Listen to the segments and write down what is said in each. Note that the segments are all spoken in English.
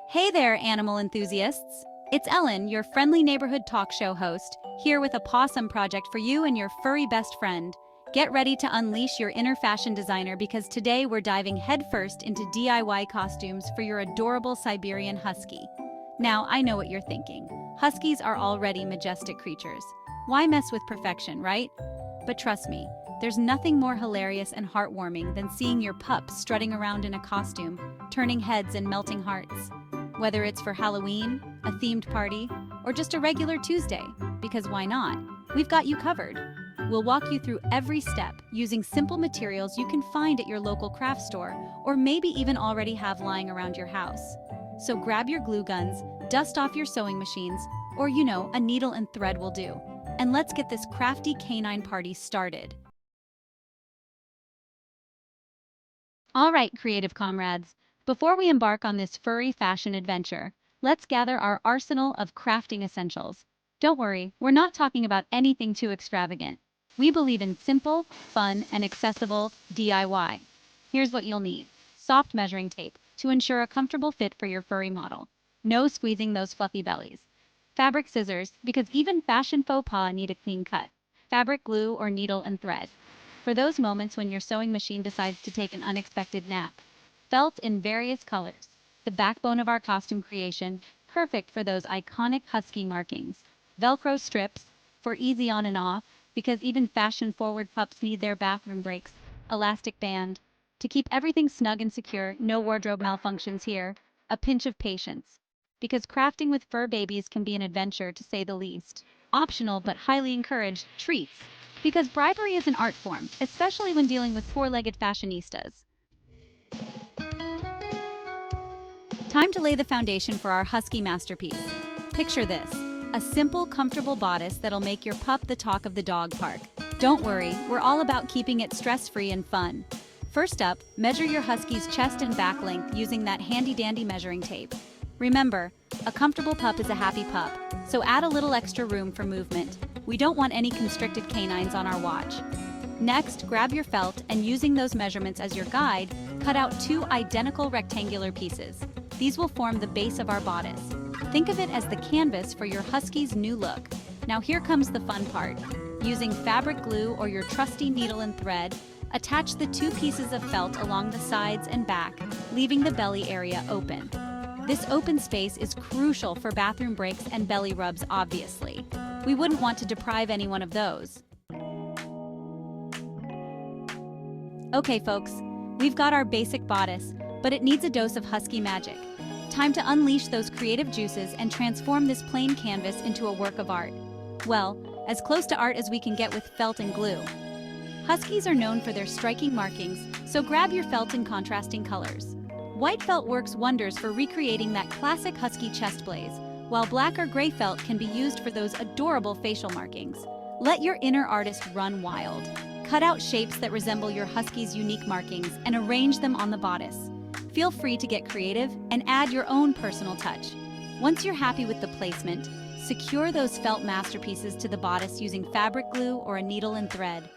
Hey there, animal enthusiasts! It's Ellen, your friendly neighborhood talk show host, here with a possum project for you and your furry best friend. Get ready to unleash your inner fashion designer because today we're diving headfirst into DIY costumes for your adorable Siberian Husky. Now, I know what you're thinking. Huskies are already majestic creatures. Why mess with perfection, right? But trust me, there's nothing more hilarious and heartwarming than seeing your pup strutting around in a costume, turning heads and melting hearts. Whether it's for Halloween, a themed party, or just a regular Tuesday, because why not? We've got you covered. We'll walk you through every step using simple materials you can find at your local craft store, or maybe even already have lying around your house. So grab your glue guns, dust off your sewing machines, or a needle and thread will do. And let's get this crafty canine party started. All right, creative comrades. Before we embark on this furry fashion adventure, let's gather our arsenal of crafting essentials. Don't worry, we're not talking about anything too extravagant. We believe in simple, fun, and accessible DIY. Here's what you'll need. Soft measuring tape to ensure a comfortable fit for your furry model. No squeezing those fluffy bellies. Fabric scissors, because even fashion faux pas need a clean cut. Fabric glue or needle and thread, for those moments when your sewing machine decides to take an unexpected nap. Felt in various colors, the backbone of our costume creation, perfect for those iconic husky markings. Velcro strips, for easy on and off, because even fashion-forward pups need their bathroom breaks. Elastic band, to keep everything snug and secure, no wardrobe malfunctions here. A pinch of patience, because crafting with fur babies can be an adventure to say the least. Optional but highly encouraged, treats, because bribery is an art form, especially when dealing with four-legged fashionistas. Time to lay the foundation for our husky masterpiece. Picture this, a simple, comfortable bodice that'll make your pup the talk of the dog park. Don't worry, we're all about keeping it stress-free and fun. First up, measure your husky's chest and back length using that handy-dandy measuring tape. Remember, a comfortable pup is a happy pup, so add a little extra room for movement. We don't want any constricted canines on our watch. Next, grab your felt and using those measurements as your guide, cut out 2 identical rectangular pieces. These will form the base of our bodice. Think of it as the canvas for your husky's new look. Now here comes the fun part. Using fabric glue or your trusty needle and thread, attach the 2 pieces of felt along the sides and back, leaving the belly area open. This open space is crucial for bathroom breaks and belly rubs, obviously. We wouldn't want to deprive anyone of those. Okay, folks, we've got our basic bodice, but it needs a dose of husky magic. Time to unleash those creative juices and transform this plain canvas into a work of art. Well, as close to art as we can get with felt and glue. Huskies are known for their striking markings, so grab your felt in contrasting colors. White felt works wonders for recreating that classic husky chest blaze, while black or gray felt can be used for those adorable facial markings. Let your inner artist run wild. Cut out shapes that resemble your husky's unique markings and arrange them on the bodice. Feel free to get creative and add your own personal touch. Once you're happy with the placement, secure those felt masterpieces to the bodice using fabric glue or a needle and thread.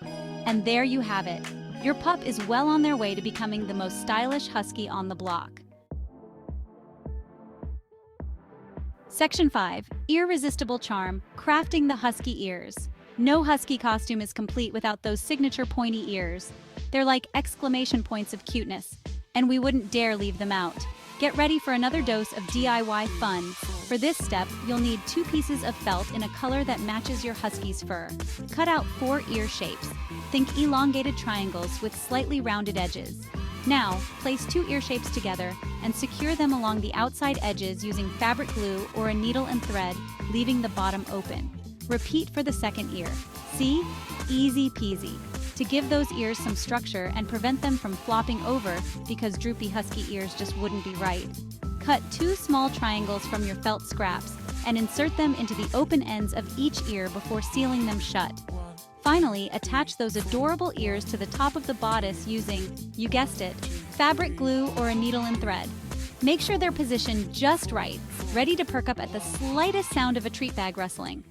And there you have it. Your pup is well on their way to becoming the most stylish husky on the block. Section 5. Irresistible Charm, Crafting the Husky Ears. No husky costume is complete without those signature pointy ears. They're like exclamation points of cuteness, and we wouldn't dare leave them out. Get ready for another dose of DIY fun. For this step, you'll need 2 pieces of felt in a color that matches your husky's fur. Cut out 4 ear shapes. Think elongated triangles with slightly rounded edges. Now, place 2 ear shapes together and secure them along the outside edges using fabric glue or a needle and thread, leaving the bottom open. Repeat for the second ear. See? Easy peasy. To give those ears some structure and prevent them from flopping over because droopy husky ears just wouldn't be right. Cut 2 small triangles from your felt scraps and insert them into the open ends of each ear before sealing them shut. Finally, attach those adorable ears to the top of the bodice using, you guessed it, fabric glue or a needle and thread. Make sure they're positioned just right, ready to perk up at the slightest sound of a treat bag rustling.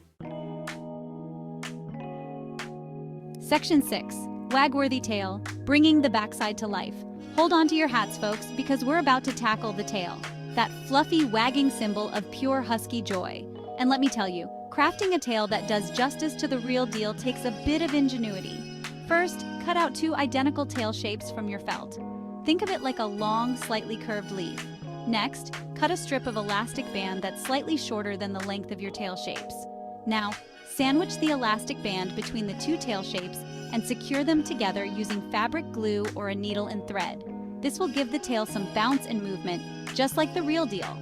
Section 6. Wagworthy Tail, Bringing the Backside to Life. Hold on to your hats, folks, because we're about to tackle the tail, that fluffy, wagging symbol of pure husky joy. And let me tell you, crafting a tail that does justice to the real deal takes a bit of ingenuity. First, cut out 2 identical tail shapes from your felt. Think of it like a long, slightly curved leaf. Next, cut a strip of elastic band that's slightly shorter than the length of your tail shapes. Now, sandwich the elastic band between the 2 tail shapes and secure them together using fabric glue or a needle and thread. This will give the tail some bounce and movement, just like the real deal.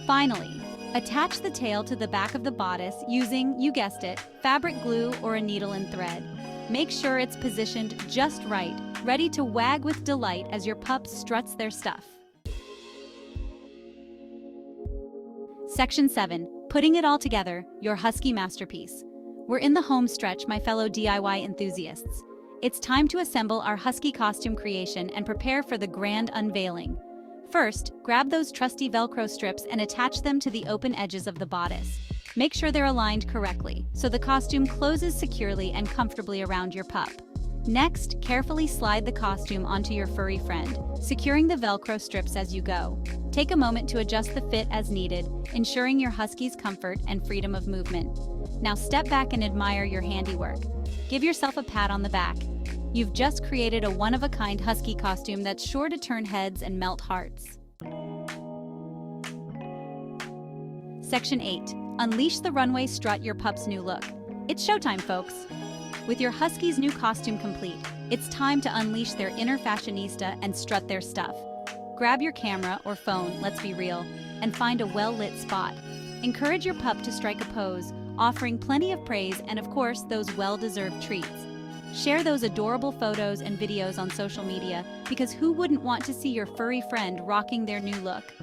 Finally, attach the tail to the back of the bodice using, you guessed it, fabric glue or a needle and thread. Make sure it's positioned just right, ready to wag with delight as your pup struts their stuff. Section 7. Putting it all together, your husky masterpiece. We're in the home stretch, my fellow DIY enthusiasts. It's time to assemble our husky costume creation and prepare for the grand unveiling. First, grab those trusty Velcro strips and attach them to the open edges of the bodice. Make sure they're aligned correctly, so the costume closes securely and comfortably around your pup. Next, carefully slide the costume onto your furry friend, securing the Velcro strips as you go. Take a moment to adjust the fit as needed, ensuring your husky's comfort and freedom of movement. Now step back and admire your handiwork. Give yourself a pat on the back. You've just created a one-of-a-kind husky costume that's sure to turn heads and melt hearts. Section 8. Unleash the runway, strut your pup's new look. It's showtime, folks. With your husky's new costume complete, it's time to unleash their inner fashionista and strut their stuff. Grab your camera or phone, let's be real, and find a well-lit spot. Encourage your pup to strike a pose, offering plenty of praise and, of course, those well-deserved treats. Share those adorable photos and videos on social media, because who wouldn't want to see your furry friend rocking their new look?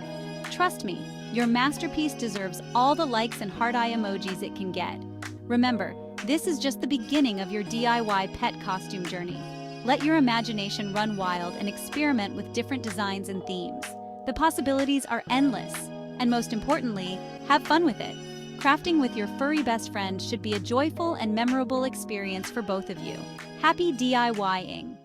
Trust me, your masterpiece deserves all the likes and heart eye emojis it can get. Remember, this is just the beginning of your DIY pet costume journey. Let your imagination run wild and experiment with different designs and themes. The possibilities are endless, and most importantly, have fun with it. Crafting with your furry best friend should be a joyful and memorable experience for both of you. Happy DIYing!